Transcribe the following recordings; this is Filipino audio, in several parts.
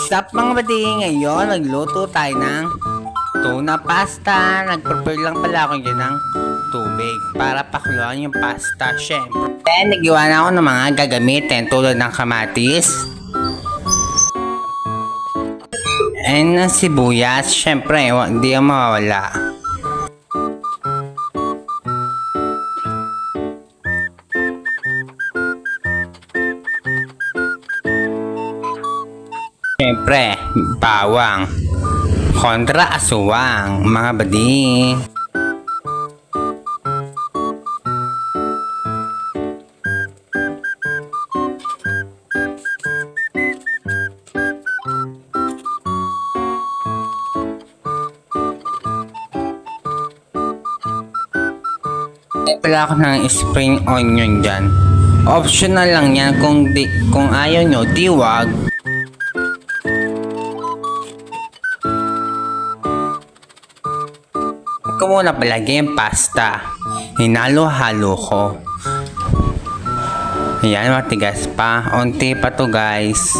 What's up mga badi? Ngayon, nagluto tayo ng tuna pasta. Nag-prepare lang pala ako dyan ng tubig para pakuluan yung pasta, syempre. Then, nagiwa na ako ng mga gagamitin tulad ng kamatis and ng sibuyas. Syempre, hindi yung mawawala. Siyempre, bawang, kontra aswang, mga badi. Pala ako ng spring onion dyan. Optional lang yan kung ayaw nyo, wag. Ko muna palagi yung pasta. Hinalo-halo ko. Ayan, matigas pa. Unti pa to guys.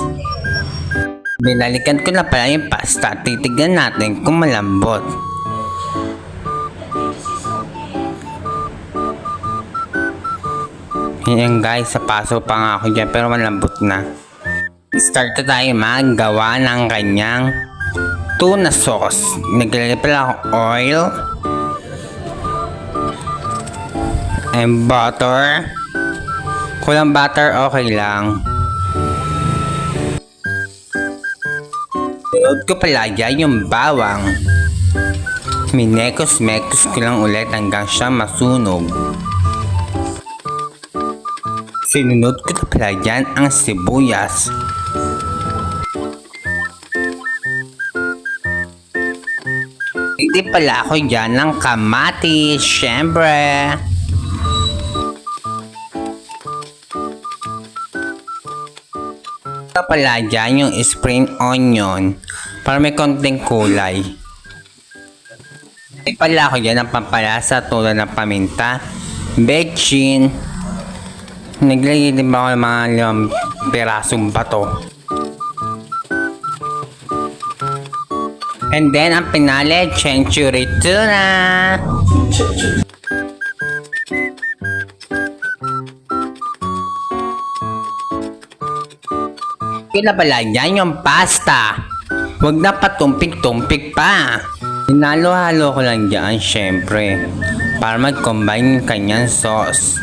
Binalikan ko na pala yung pasta. Titignan natin kung malambot. Ayan guys, sa paso pa nga ako dyan pero malambot na. Start na tayo maggawa ng kanyang tuna sauce. Naglalagay pala ako oil and butter. Kulang butter, okay lang. Sunod ko pala dyan yung bawang. Minekos-mekos ko lang ulit hanggang siya masunog. Sinunod ko na pala dyan ang sibuyas. Hindi pala ako dyan ng kamatis, syempre. Ito pala dyan yung spring onion para may konting kulay. Hindi pala ako dyan ng pampalasa tulad ng paminta, bechin. Naglagay din ba ako ng mga 5 pirasong bato. And then, ang pinali, century tuna. Pinapala dyan yung pasta. Huwag na patumpik-tumpik pa. Hinalo-halo ko lang dyan, syempre. Para mag-combine yung kanyang sauce.